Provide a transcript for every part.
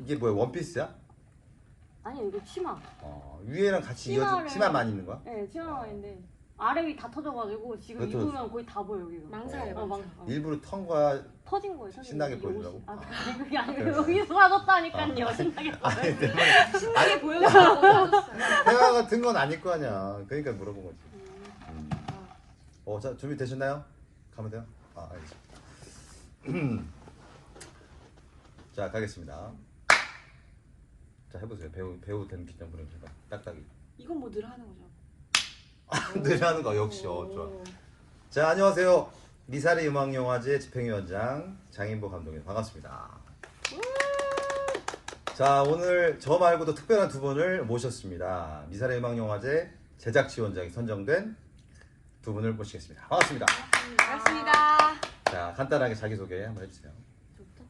이게 뭐야? 원피스야? 아니요, 이거 치마. 위에랑 같이 이어진 치마만 입는 거야? 네, 치마인데 아래 위 다 터져가지고 지금 그렇죠. 입으면 거의 다 보여 여기가. 망사예요. 일부러 턴 거야? 터진 거예요. 터진 신나게 거. 보여주려고? 그게 아니고 여기서 사줬다니까요. 신나게 아니, 보여주려고. 신나게 보여주려고 사줬어요. 태화 같은 건 아닐 거 아니야. 그러니까 물어본 거지. 자, 준비되셨나요? 가면 돼요? 알겠습니다. 자, 가겠습니다. 자, 해보세요. 배우 된 기념부를 해봐. 딱딱이. 이건 뭐 늘 하는 거죠? 늘 하는 거 역시 좋아. 자, 안녕하세요. 미사리 음악영화제 집행위원장 장인보 감독님 반갑습니다. 자, 오늘 저 말고도 특별한 두 분을 모셨습니다. 미사리 음악영화제 제작지원장이 선정된 두 분을 모시겠습니다. 반갑습니다. 반갑습니다. 자, 간단하게 자기소개 한번 해주세요. 저부터?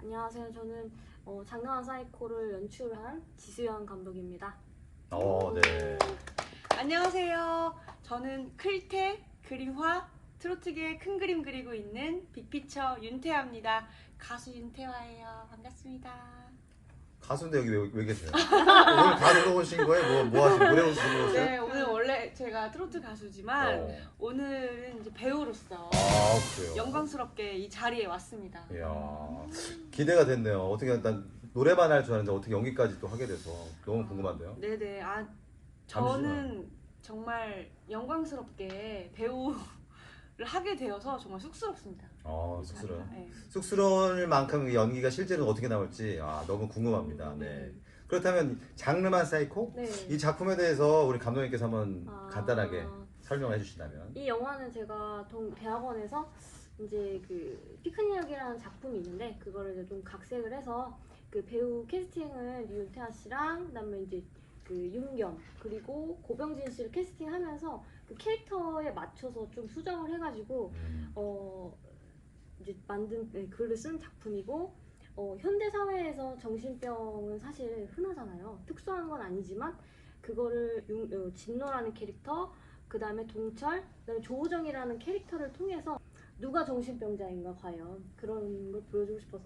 안녕하세요. 저는 장난한 사이코를 연출한 지수연 감독입니다. 네. 안녕하세요. 저는 클테, 그림화, 트로트계의 큰 그림 그리고 있는 빅피처 윤태화입니다. 가수 윤태화예요. 반갑습니다. 가수인데 여기 왜 계세요? 오늘 다 놀러 오신 거예요? 뭐 하시고 노래 오시는 거세요? 네, 오늘 원래 제가 트로트 가수지만 오늘은 이제 배우로서 그래요? 영광스럽게 이 자리에 왔습니다. 이야, 기대가 됐네요. 어떻게 난 노래만 할 줄 알았는데 어떻게 연기까지 또 하게 돼서 너무 궁금한데요? 네네. 저는 정말 영광스럽게 배우를 하게 되어서 정말 쑥스럽습니다. 쑥스러워. 네. 쑥스러울 만큼 연기가 실제로 어떻게 나올지 너무 궁금합니다. 네. 그렇다면 장르만 사이코? 네. 이 작품에 대해서 우리 감독님께서 한번 간단하게 설명해 주신다면. 이 영화는 제가 대학원에서 이제 그 피크닉이라는 작품이 있는데 그거를 이제 좀 각색을 해서 그 배우 캐스팅을 윤태아 씨랑 그다음에 이제 그 윤겸 그리고 고병진 씨를 캐스팅하면서 그 캐릭터에 맞춰서 좀 수정을 해가지고 이제 만든 글을 쓴 작품이고 현대 사회에서 정신병은 사실 흔하잖아요. 특수한 건 아니지만 그거를 진노라는 캐릭터, 그 다음에 동철, 그 다음에 조우정이라는 캐릭터를 통해서 누가 정신병자인가 과연 그런 걸 보여주고 싶어서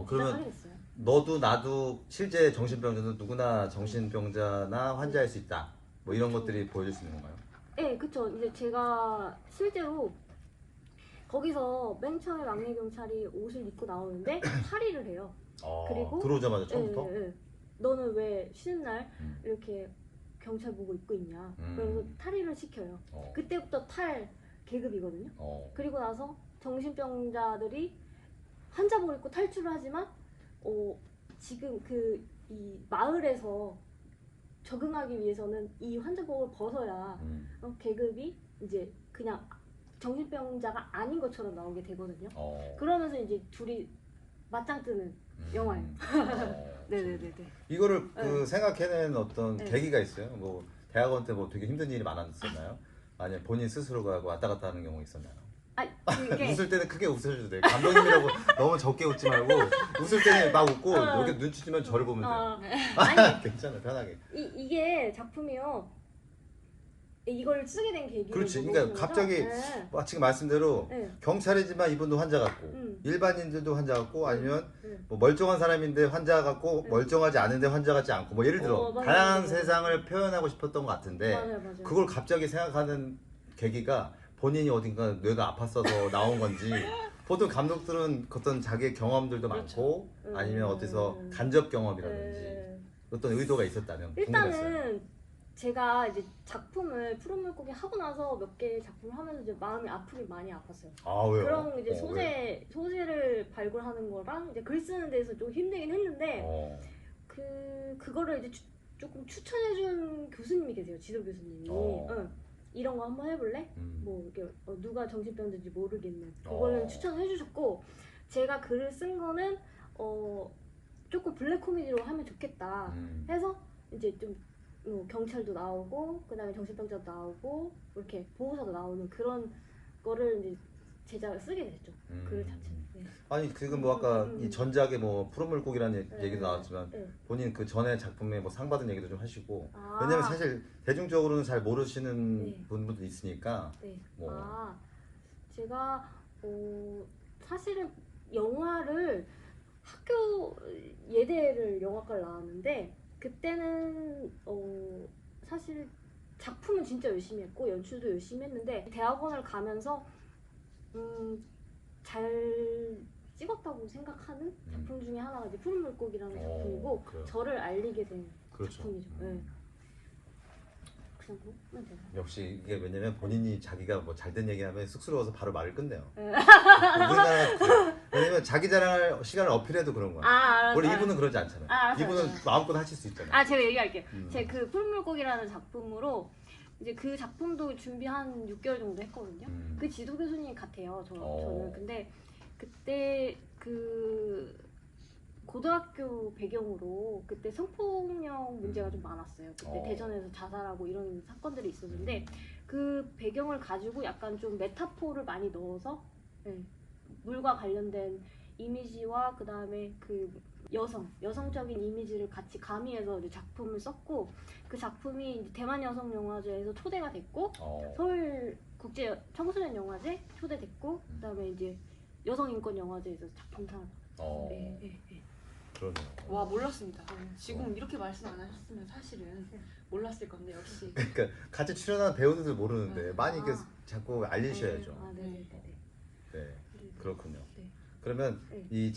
그러면 했어요. 너도 나도 실제 정신병자는 누구나 정신병자나 환자일 수 있다. 뭐 이런 것들이 보여줄 수 있는 건가요? 네, 그쵸. 이제 제가 실제로 거기서 맨 처음에 막내 경찰이 옷을 입고 나오는데 탈의를 해요. 그리고 들어오자마자 처음부터? 네. 너는 왜 쉬는 날 이렇게 경찰복을 입고 있냐? 그래서 탈의를 시켜요. 그때부터 탈 계급이거든요. 그리고 나서 정신병자들이 환자복을 입고 탈출을 하지만 지금 이 마을에서 적응하기 위해서는 이 환자복을 벗어야 계급이 이제 그냥 정신병자가 아닌 것처럼 나오게 되거든요. 그러면서 이제 둘이 맞짱 뜨는 영화예요. 네네네. 이거를 생각해낸 어떤 계기가 있어요? 뭐 대학원 때 뭐 되게 힘든 일이 많았었나요? 아니면 본인 스스로가 왔다 갔다 하는 경우 있었나요? 웃을 때는 크게 웃어줘도 돼요. 감독님이라고 너무 적게 웃지 말고 웃을 때는 막 웃고 이렇게 눈치 주면 저를 보면 돼요. 아니, 괜찮아, 편하게. 이게 작품이요. 이걸 쓰게 된 계기를 그렇지. 그러니까 갑자기 지금 말씀대로 경찰이지만 이분도 환자 같고 일반인들도 환자 같고 아니면 뭐 멀쩡한 사람인데 환자 같고 멀쩡하지 않은데 환자 같지 않고 뭐 예를 들어 다양한 세상을 표현하고 싶었던 것 같은데 맞아요. 그걸 갑자기 생각하는 계기가 본인이 어딘가 뇌가 아팠어서 나온 건지 보통 감독들은 어떤 자기의 경험들도 많고 아니면 어디서 간접 경험이라든지 어떤 의도가 있었다면 궁금했어요. 일단은 제가 이제 작품을 푸른 물고기 하고 나서 몇 개 작품을 하면서 이제 마음이 아프긴 많이 아팠어요. 왜요? 그런 이제 소재를 발굴하는 거랑 이제 글 쓰는 데서 좀 힘들긴 했는데 그거를 이제 조금 추천해준 교수님이 계세요. 지도 교수님이. 이런 거 한번 해볼래? 뭐 이렇게 누가 정신병자인지 모르겠는 그거는 추천을 해주셨고 제가 글을 쓴 거는 조금 블랙 코미디로 하면 좋겠다 해서 이제 좀 경찰도 나오고 그다음에 정신병자도 나오고 이렇게 보호사도 나오는 그런 거를 이제 제작을 쓰게 됐죠. 글 자체는. 아니 지금 뭐 아까 이 전작에 뭐 푸른 물고기라는 얘기도 나왔지만 본인 그 전에 작품에 뭐 상 받은 얘기도 좀 하시고 왜냐면 사실 대중적으로는 잘 모르시는 분들도 있으니까. 제가 사실은 영화를 학교 예대를 영화과를 나왔는데 그때는 사실 작품은 진짜 열심히 했고 연출도 열심히 했는데 대학원을 가면서 잘 찍었다고 생각하는 작품 중에 하나가 이제 푸른 물고기라는 작품이고 그래요. 저를 알리게 된 그렇죠. 작품이죠. 네. 그냥 보면 돼요. 역시 이게 왜냐면 본인이 자기가 뭐 잘된 얘기하면 쑥스러워서 바로 말을 끝내요. 네. 우리나라 왜냐면 자기 자랑할 시간을 어필해도 그런 거야. 알았어. 원래 이분은 그러지 않잖아요. 알았어, 이분은 알았어. 마음껏 하실 수 있잖아요. 제가 얘기할게요. 제 그 푸른 물고기라는 작품으로 이제 그 작품도 준비 한 6개월 정도 했거든요. 그 지도 교수님 같아요. 저는 근데 그때 그 고등학교 배경으로 그때 성폭력 문제가 좀 많았어요. 그때 대전에서 자살하고 이런 사건들이 있었는데 그 배경을 가지고 약간 좀 메타포를 많이 넣어서 물과 관련된 이미지와 그 다음에 그 여성적인 이미지를 같이 가미해서 이제 작품을 썼고 그 작품이 이제 대만 여성 영화제에서 초대가 됐고 서울 국제 청소년 영화제 초대됐고 그 다음에 이제 여성 인권 영화제에서 작품상을 받았어요. 네. 그러네요. 와 몰랐습니다. 지금 이렇게 말씀 안 하셨으면 사실은 몰랐을 건데 역시. 그러니까 같이 출연한 배우들도 모르는데 많이 이렇게 자꾸 알리셔야죠. 네네네. 네, 그렇군요. 네. 그러면 네. 이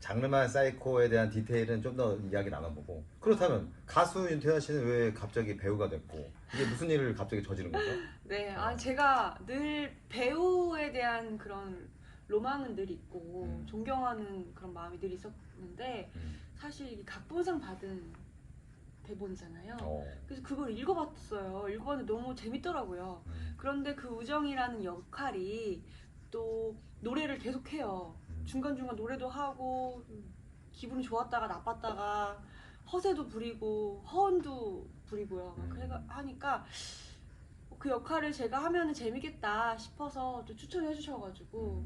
장르만 사이코에 대한 디테일은 좀 더 이야기 나눠보고 그렇다면 가수 윤태현 씨는 왜 갑자기 배우가 됐고 이게 무슨 일을 갑자기 저지른 거죠? 네, 제가 늘 배우에 대한 그런 로망은 늘 있고 존경하는 그런 마음이 늘 있었는데 사실 이 각본상 받은 대본이잖아요. 그래서 그걸 읽어봤어요. 읽어봤는데 너무 재밌더라고요. 그런데 그 우정이라는 역할이 또 노래를 계속해요. 중간중간 노래도 하고 기분이 좋았다가 나빴다가 허세도 부리고 허언도 부리고요. 그래 하니까 그 역할을 제가 하면 재미겠다 싶어서 또 추천해 주셔가지고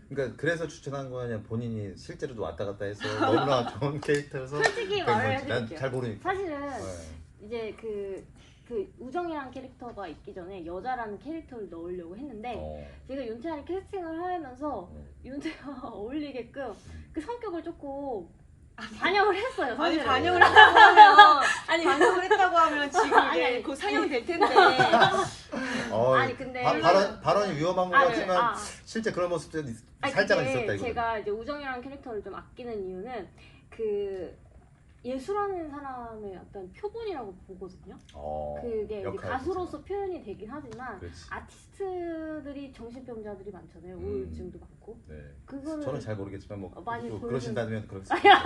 그러니까 그래서 추천한 거냐 본인이 실제로도 왔다 갔다 해서 너무나 좋은 캐릭터여서 솔직히 말을 해드릴게요. 난잘 모르니까. 사실은 이제 그 우정이라는 캐릭터가 있기 전에 여자라는 캐릭터를 넣으려고 했는데 제가 윤태환이 캐스팅을 하면서 윤태환 어울리게끔 그 성격을 조금 반영을 했어요. 아니 사실은. 반영을 했다고 하면 반영을 했다고 하면 지금 이게 곧 상영이 될 텐데 아니 근데 발언이 위험한 것 같지만 실제 그런 모습도 살짝은 있었다 이거. 제가 이제 우정이라는 캐릭터를 좀 아끼는 이유는 그 예술하는 사람의 어떤 표본이라고 보거든요. 그게 이제 가수로서 표현이 되긴 하지만 그렇지. 아티스트들이 정신병자들이 많잖아요. 우울증도 많고. 네. 그거는 저는 잘 모르겠지만 뭐 많이 또 보이는- 그러신다면 그렇습니다.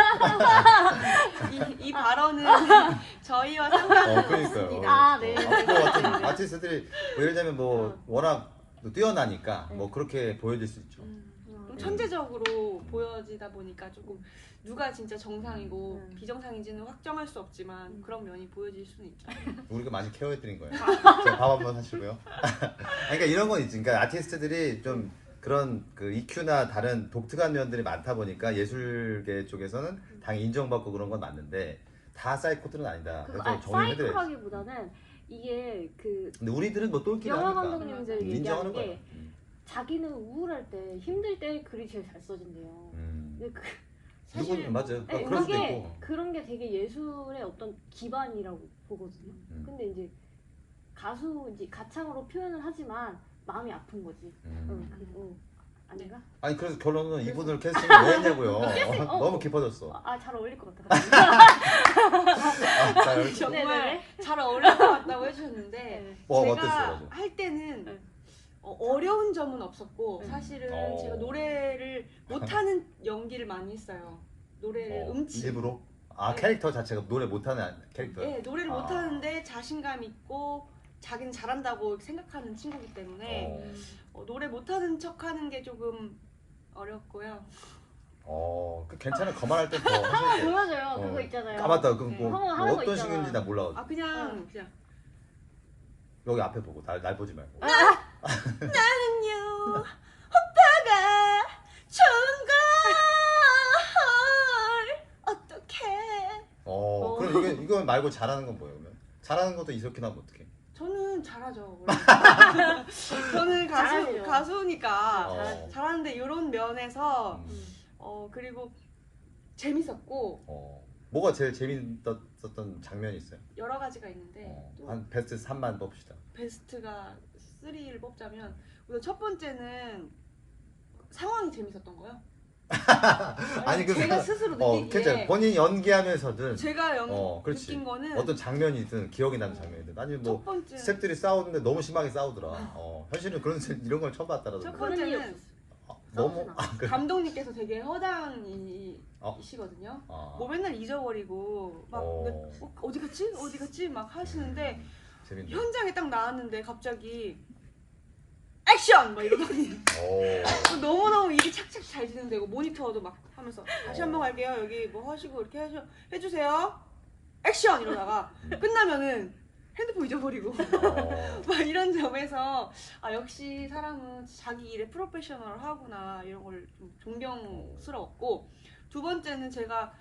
이 발언은 저희와 상관없습니다. 그러니까요. 네. 뭐 같은 아티스트들이 뭐 예를 들면 뭐 워낙 뛰어나니까 뭐 그렇게 보여질 수 있죠. 좀 천재적으로 보여지다 보니까 조금 누가 진짜 정상이고 비정상인지는 확정할 수 없지만 그런 면이 보여질 수는 있죠. 우리가 많이 케어해드린 거예요. 제가 밥 한번 하시고요. 그러니까 이런 건 있지. 그러니까 아티스트들이 좀 그런 그 EQ나 다른 독특한 면들이 많다 보니까 예술계 쪽에서는 당연히 인정받고 그런 건 맞는데 다 사이코들은 아니다. 그래서 정리해드려야지. 사이코라기보다는 이게 그 근데 우리들은 뭐 똘끼를 영화 하니까 감독님들 인정하는 얘기하는 거야. 게 자기는 우울할 때 힘들 때 글이 제일 잘 써진대요. 근데 누군 맞아요. 네, 그럴 수도 있고. 그런 게 되게 예술의 어떤 기반이라고 보거든요. 근데 이제 가수 이제 가창으로 표현을 하지만 마음이 아픈 거지. 아닌가? 아니 그래서 결론은 이분을 캐스팅을 왜 했냐고요. 너무 깊어졌어. 잘 어울릴 것 같아. 정말 네네네. 잘 어울릴 것 같다고 해주셨는데 네. 제가 어땠어요? 할 때는 네. 어려운 점은 없었고 네. 사실은 제가 노래를 못하는 연기를 많이 했어요. 노래를 음치. 일부러? 네. 캐릭터 자체가 노래 못하는 캐릭터. 네, 노래를 못하는데 자신감 있고 자기는 잘한다고 생각하는 친구이기 때문에 노래 못하는 척하는 게 조금 어렵고요. 괜찮아. 거만할 때 더 하실 때. 보여줘요. 그거 있잖아요. 맞다. 네. 뭐 하는 거 어떤 있잖아. 식인지 나 몰라. 그냥 여기 앞에 보고 날 보지 말고. 나는요 오빠가 좋은 걸 어떡해. 그럼 이거 말고 잘하는 건 뭐예요? 그러면? 잘하는 것도 이렇게 나면 어떡해? 저는 잘하죠. 원래. 저는 잘하죠. 가수니까 잘하죠. 잘하는데 이런 면에서 그리고 재밌었고 뭐가 제일 재밌었던 장면이 있어요? 여러 가지가 있는데 한 베스트 3만 뽑시다. 베스트가 3를 뽑자면 우선 첫 번째는 상황이 재밌었던 거요. 아니 그 제가 스스로 느끼기에 그렇죠. 본인 연기하면서든 제가 그렇지. 느낀 거는 어떤 장면이든 기억이 나는 장면이든 아니면 첫 뭐 번째 스태프들이 싸우는데 너무 심하게 싸우더라. 현실은 이런 걸 처음 봤다라든가. 첫 번째는 너무 그래. 감독님께서 되게 허당이시거든요. 뭐 맨날 잊어버리고 막 어디 갔지? 어디 갔지? 막 하시는데 재밌네. 현장에 딱 나왔는데 갑자기 액션! 막 이러더니 너무너무 일이 착착 잘 진행되고 모니터도 막 하면서 다시 한번 갈게요. 여기 뭐 하시고 이렇게 해주세요. 액션! 이러다가 끝나면은 핸드폰 잊어버리고 막 이런 점에서 역시 사람은 자기 일에 프로페셔널하구나 이런 걸 좀 존경스러웠고 두 번째는 제가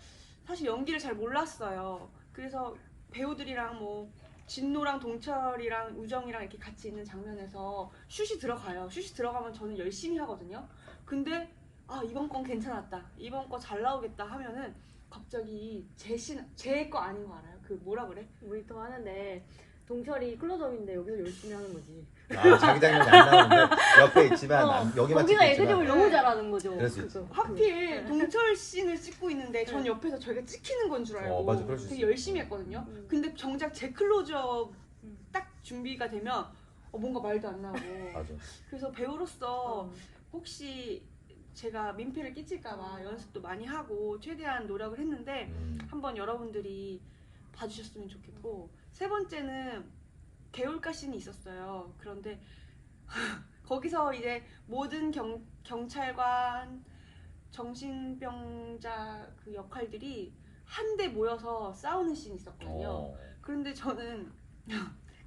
사실 연기를 잘 몰랐어요. 그래서 배우들이랑 뭐 진노랑 동철이랑 우정이랑 이렇게 같이 있는 장면에서 슛이 들어가요. 슛이 들어가면 저는 열심히 하거든요. 근데 이번 건 괜찮았다. 이번 거 잘 나오겠다 하면은 갑자기 제 거 아닌 거 알아요? 그 뭐라 그래? 모니터 하는데 동철이 클로즈업인데 여기서 열심히 하는 거지. 자기 장면이 안 나오는데 옆에 있지만 여기만 거기가 찍고 있지만 애드립을 너무 잘하는 거죠. 그럴 수 있지. 하필 동철 씬을 찍고 있는데 전 옆에서 저희가 찍히는 건 줄 알고 맞아, 그럴 수 되게 있어. 열심히 했거든요. 근데 정작 제 클로즈업 딱 준비가 되면 뭔가 말도 안 나고 맞아. 그래서 배우로서 혹시 제가 민폐를 끼칠까봐 연습도 많이 하고 최대한 노력을 했는데 한번 여러분들이 봐주셨으면 좋겠고 세 번째는 개울가 씬이 있었어요. 그런데 거기서 이제 모든 경찰관, 정신병자 그 역할들이 한데 모여서 싸우는 씬이 있었거든요. 그런데 저는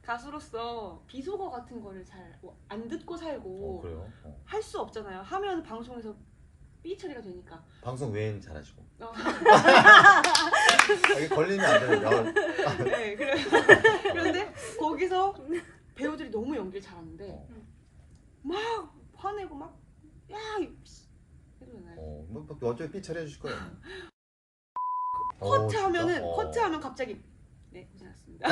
가수로서 비속어 같은 거를 잘 안 듣고 살고 그래요? 할 수 없잖아요. 하면 방송에서 삐 처리가 되니까. 방송 외엔 잘하시고. 여기 걸리면 안 되는. 네, 그런데 거기서 배우들이 너무 연기를 잘하는데 막 화내고 막 야 해도 되나요? 뭐 어차피 삐 처리해 주실 거예요. 커트하면 갑자기 네 고생하셨습니다.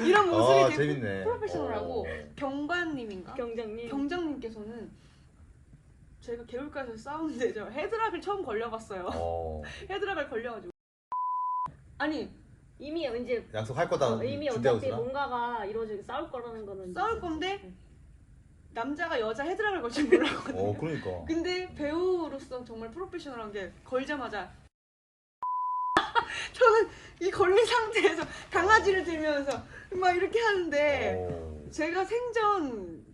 이런 모습이 되게 재밌네. 프로페셔널하고 경관님인가? 경장님. 경장님께서는 제가 개울가에서 싸우는데 저 헤드락을 처음 걸려봤어요. 헤드락을 걸려가지고 아니 이미 이제 약속할 거다. 이미 어차피 뭔가가 이루어지고 싸울 거라는 거는 싸울 건데 남자가 여자 헤드락을 걸 줄 몰랐거든요. 그러니까. 근데 배우로서 정말 프로페셔널한 게 걸자마자 저는 이 걸린 상태에서 강아지를 들면서 막 이렇게 하는데 제가 생전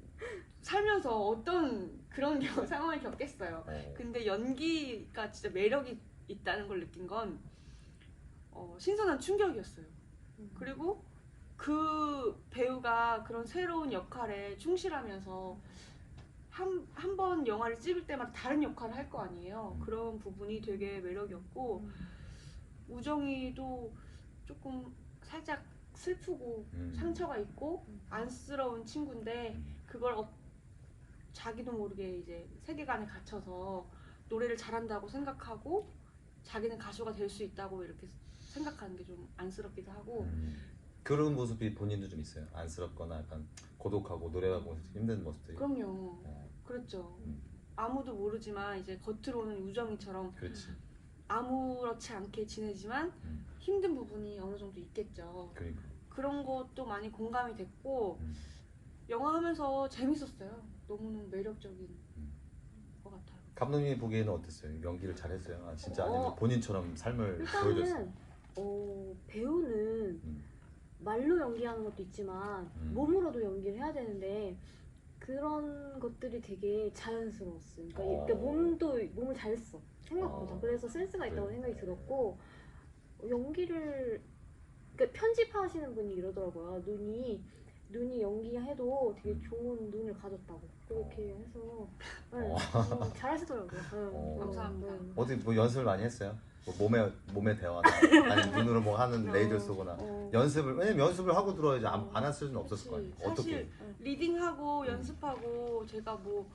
살면서 어떤 그런 상황을 겪겠어요. 근데 연기가 진짜 매력이 있다는 걸 느낀 건 신선한 충격이었어요. 그리고 그 배우가 그런 새로운 역할에 충실하면서 한 번 영화를 찍을 때마다 다른 역할을 할 거 아니에요. 그런 부분이 되게 매력이었고 우정이도 조금 살짝 슬프고 상처가 있고 안쓰러운 친구인데 그걸 자기도 모르게 이제 세계관에 갇혀서 노래를 잘한다고 생각하고 자기는 가수가 될 수 있다고 이렇게 생각하는 게 좀 안쓰럽기도 하고 그런 모습이 본인도 좀 있어요. 안쓰럽거나 약간 고독하고 노래하고 힘든 모습들이. 그럼요. 그렇죠. 아무도 모르지만 이제 겉으로는 우정이처럼 그렇지. 아무렇지 않게 지내지만 힘든 부분이 어느 정도 있겠죠. 그러니까. 그런 것도 많이 공감이 됐고 영화 하면서 재밌었어요. 너무너무 매력적인 것 같아요. 감독님이 보기에는 어땠어요? 연기를 잘했어요? 진짜 아니면 본인처럼 삶을 보여줬어요? 일단은 배우는 말로 연기하는 것도 있지만 몸으로도 연기를 해야 되는데 그런 것들이 되게 자연스러웠어요. 그러니까 몸을 잘 써. 생각보다. 그래서 센스가 있다고 생각이 들었고 연기를 그러니까 편집하시는 분이 이러더라고요. 눈이 연기해도 되게 좋은 눈을 가졌다고 그렇게 해서 잘하시더라고요. 감사합니다. 어디 뭐 연습을 많이 했어요? 뭐 몸의 대화나 아니면 눈으로 뭐 하는 레이저 쏘거나 연습을 왜냐면 연습을 하고 들어야지 안 할 수는 없었을 거 아니에요. 어떻게? 리딩하고 연습하고 제가 뭐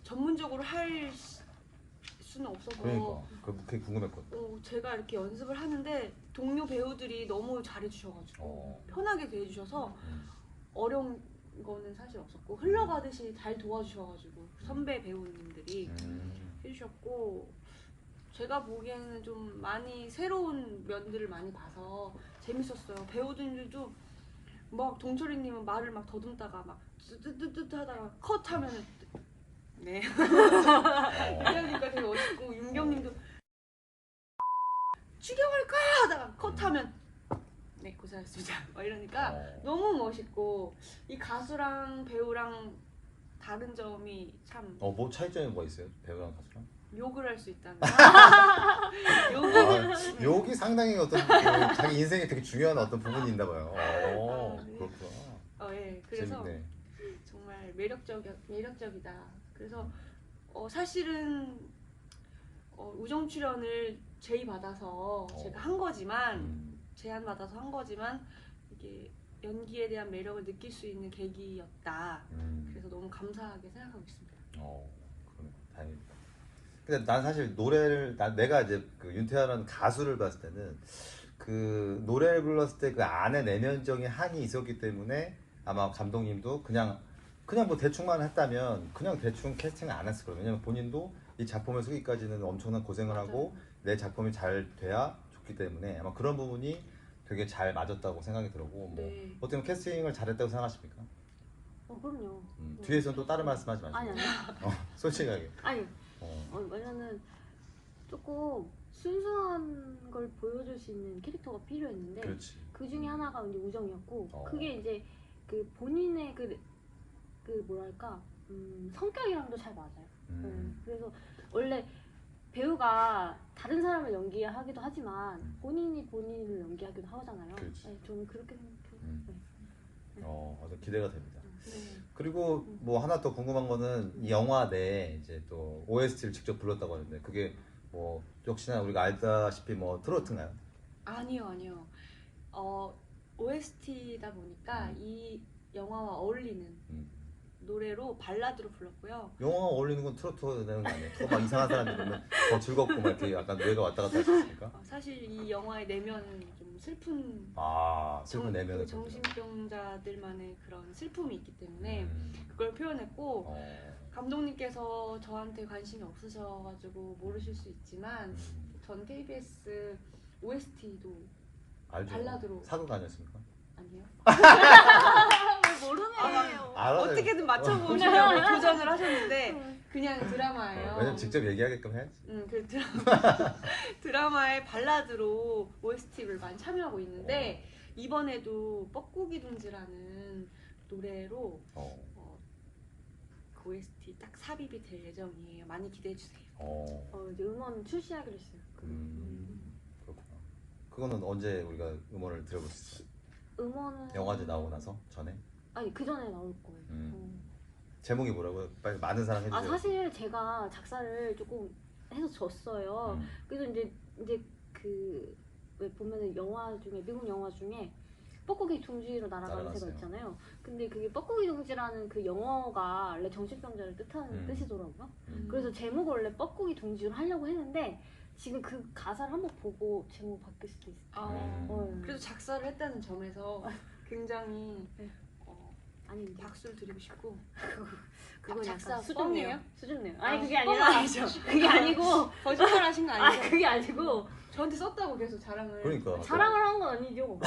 전문적으로 할 수는 없어서 그러니까 그게 궁금했거든. 제가 이렇게 연습을 하는데 동료 배우들이 너무 잘해주셔가지고 편하게 대해주셔서 어려운 거는 사실 없었고 흘러가듯이 잘 도와주셔가지고 선배 배우님들이 해주셨고 제가 보기에는 좀 많이 새로운 면들을 많이 봐서 재밌었어요. 배우들도 막 동철이님은 말을 막 더듬다가 막 뜨뜨뜨뜨 하다가 컷하면은 네 이러니까 되게 멋있고 윤경님도 죽여버릴 거야 하다가 컷하면 네 고생하셨습니다 막 이러니까 너무 멋있고 이 가수랑 배우랑 다른 점이 참 뭐 차이점이 뭐가 있어요? 배우랑 가수랑? 욕을 할 수 있다는 욕이 상당히 어떤 자기 인생에 되게 중요한 어떤 부분이 있나 봐요. 네. 그렇구나. 예, 그래서 재밌네. 정말 매력적이다. 그래서 사실은 우정 출연을 제의받아서 제가 한 거지만 제안 받아서 한 거지만 이게 연기에 대한 매력을 느낄 수 있는 계기였다. 그래서 너무 감사하게 생각하고 있습니다. 그러네. 다행입니다. 근데 난 사실 노래를 내가 이제 그 윤태환이라는 가수를 봤을 때는 그 노래를 불렀을 때 그 안에 내면적인 한이 있었기 때문에 아마 감독님도 그냥 뭐 대충만 했다면 그냥 대충 캐스팅을 안 했을 거예요. 왜냐면 본인도 이 작품을 쓰기까지는 엄청난 고생을 하고 내 작품이 잘 돼야 좋기 때문에 아마 그런 부분이 되게 잘 맞았다고 생각이 들고 네. 어떻게 보면 캐스팅을 잘했다고 생각하십니까? 그럼요. 뒤에서는 또 다른 말씀하지 마시고. 아니. 솔직하게. 아니. 왜냐면 조금 순수한 걸 보여줄 수 있는 캐릭터가 필요했는데 그렇지. 그 중에 하나가 이제 우정이었고 그게 이제 그 본인의 그 뭐랄까 성격이랑도 잘 맞아요. 그래서 원래 배우가 다른 사람을 연기하기도 하지만 본인이 본인을 연기하기도 하잖아요. 네, 저는 그렇게 생각해요. 아주 기대가 됩니다. 네. 그리고 뭐 하나 더 궁금한 거는 이 영화 내 이제 또 OST를 직접 불렀다고 하는데 그게 뭐 역시나 우리가 알다시피 뭐 트로트인가요? 아니요. OST다 보니까 이 영화와 어울리는 노래로 발라드로 불렀고요. 영화 어울리는 건 트로트 되는 거 아니에요? 막 이상한 사람들 보면 더 즐겁고 막 이렇게 약간 뇌가 왔다 갔다 할 수 있으니까? 사실 이 영화의 내면은 좀 슬픈 슬픈 내면을 정신병자들만의 그런 슬픔이 있기 때문에 그걸 표현했고 감독님께서 저한테 관심이 없으셔가지고 모르실 수 있지만 전 KBS OST도 알죠? 발라드로 사극 아니었습니까? 아니요? 모르네요. 어떻게든 맞춰보시려고 도전을 하셨는데 그냥 드라마예요. 왜냐면 직접 얘기하게끔 해야지. 그 드라마의 발라드로 OST를 많이 참여하고 있는데 이번에도 뻐꾸기 둥지라는 노래로 그 OST 딱 삽입이 될 예정이에요. 많이 기대해 주세요. 이제 음원 출시하기로 했어요. 그렇구나. 그거는 언제 우리가 음원을 들어볼 수 있어요? 음원은 영화제 나오고 나서 전에? 아니 그 전에 나올 거예요. 제목이 뭐라고요? 빨리 많은 사랑 해주세요. 사실 제가 작사를 조금 해서 줬어요. 그래서 이제 그 왜 보면은 영화 중에 미국 영화 중에 뻐꾸기 둥지로 날아가는 새가 있잖아요. 근데 그게 뻐꾸기 둥지라는 그 영어가 원래 정신병자를 뜻하는 뜻이더라고요. 그래서 제목을 원래 뻐꾸기 둥지로 하려고 했는데 지금 그 가사를 한번 보고 제목 바뀔 수도 있어요. 그래도 작사를 했다는 점에서 굉장히 아니 박수를 드리고 싶고 그건 작사 약간 수줍네요. 뻥이에요? 수줍네요. 아니 그게 뻥 아니라 아니죠? 그게 아니고 거짓말 하신 거 아니죠? 그게 아니고 저한테 썼다고 계속 자랑을 그러니까 자랑을 한 건 아니죠.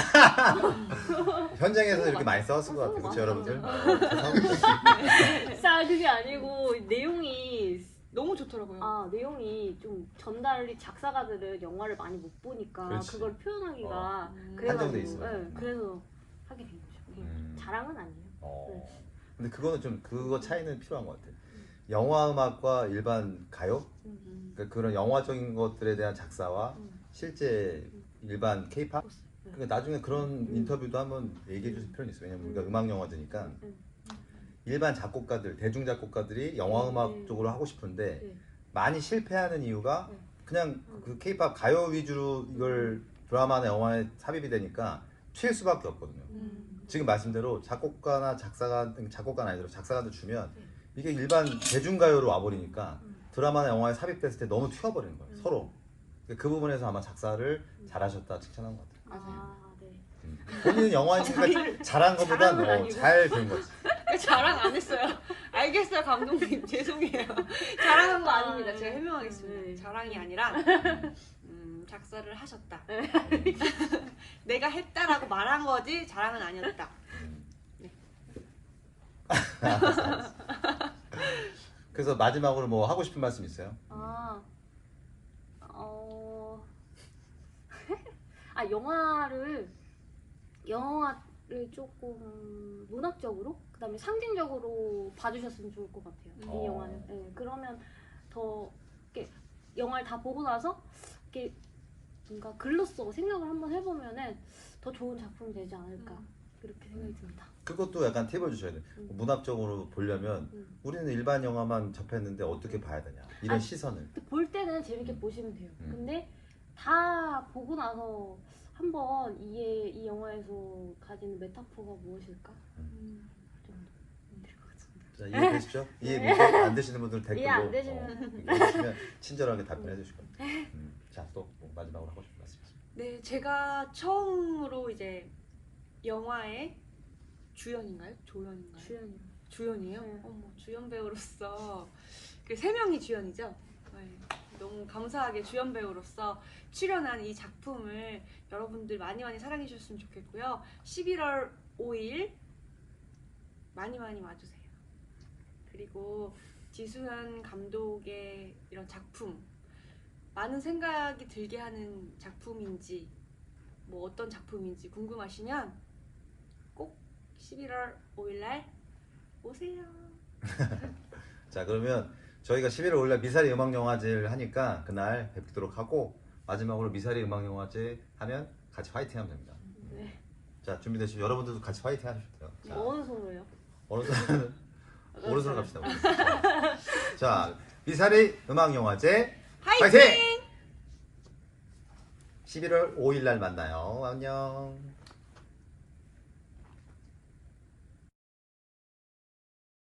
현장에서 이렇게 많이 싸웠을 것 같아요. 그렇죠 여러분들? 그게 아니고 내용이 너무 좋더라고요. 내용이 좀 전달이 작사가들은 영화를 많이 못 보니까 그렇지. 그걸 표현하기가 한정돼 있어요. 네, 그래서 하게 된 거죠. 자랑은 아니에요. 근데 그거는 좀 그거 차이는 필요한 것 같아요. 영화 음악과 일반 가요? 그러니까 그런 영화적인 것들에 대한 작사와 실제 일반 K-팝? 그러니까 나중에 그런 인터뷰도 한번 얘기해 주실 필요는 있어요. 왜냐면 우리가 음악 영화제니까 일반 작곡가들, 대중 작곡가들이 영화 음악 쪽으로 하고 싶은데 많이 실패하는 이유가 그냥 그 K-팝 가요 위주로 이걸 드라마나 영화에 삽입이 되니까 튈 수밖에 없거든요. 지금 말씀대로 작곡가나 작곡가는 아니더라도 작사가들 주면 이게 일반 대중가요로 와버리니까 드라마나 영화에 삽입됐을 때 너무 튀어버리는 거예요. 서로. 그 부분에서 아마 작사를 잘하셨다 칭찬한 것 같아요. 아, 네. 본인은 영화니까 잘한 것보다 자랑은 아니고. 잘된 거지. 자랑 안 했어요. 알겠어요, 감독님. 죄송해요. 자랑한 거 아닙니다. 제가 해명하겠습니다. 네. 자랑이 아니라 작사를 하셨다. 내가 했다라고 말한 거지 자랑은 아니었다. 알았어. 그래서 마지막으로 뭐 하고 싶은 말씀 있어요? 영화를 조금 문학적으로 그다음에 상징적으로 봐주셨으면 좋을 것 같아요. 이 영화는. 네, 그러면 더 이렇게 영화를 다 보고 나서 이렇게 뭔가 글로써 생각을 한번 해보면은 더 좋은 작품이 되지 않을까 그렇게 생각이 듭니다. 그것도 약간 팁을 주셔야 돼요. 문학적으로 보려면 우리는 일반 영화만 접했는데 어떻게 봐야 되냐 이런 시선을. 볼 때는 재밌게 보시면 돼요. 근데 다 보고 나서 한번 이 영화에서 가지는 메타포가 무엇일까? 될것 같습니다. 자, 이해되시죠? 이해 안 되시는 분들 댓글로 이해 안 되시면 이해되시면 친절하게 답변해 주실 겁니다. 자, 또 마지막으로 하고 싶은 말씀 있습니다. 네, 제가 처음으로 이제 영화의 주연인가요? 조연인가요? 주연이요. 주연이에요? 네. 어머, 주연 배우로서 그 세 명이 주연이죠. 네, 너무 감사하게 주연 배우로서 출연한 이 작품을 여러분들 많이 사랑해 주셨으면 좋겠고요. 11월 5일 많이 와주세요. 그리고 지수현 감독의 이런 작품, 많은 생각이 들게 하는 작품인지 뭐 어떤 작품인지 궁금하시면 꼭 11월 5일날 오세요. 자, 그러면 저희가 11월 5일 날 미사리 음악영화제를 하니까 그날 뵙도록 하고 마지막으로 미사리 음악영화제 하면 같이 화이팅 하면 됩니다. 네. 자, 준비되시면 여러분들도 같이 화이팅 하셔도 돼요. 자, 어느 손으로요? 오른손은 오른손으로 갑시다. 자, 미사리 음악영화제 화이팅! 11월 5일 날 만나요. 안녕.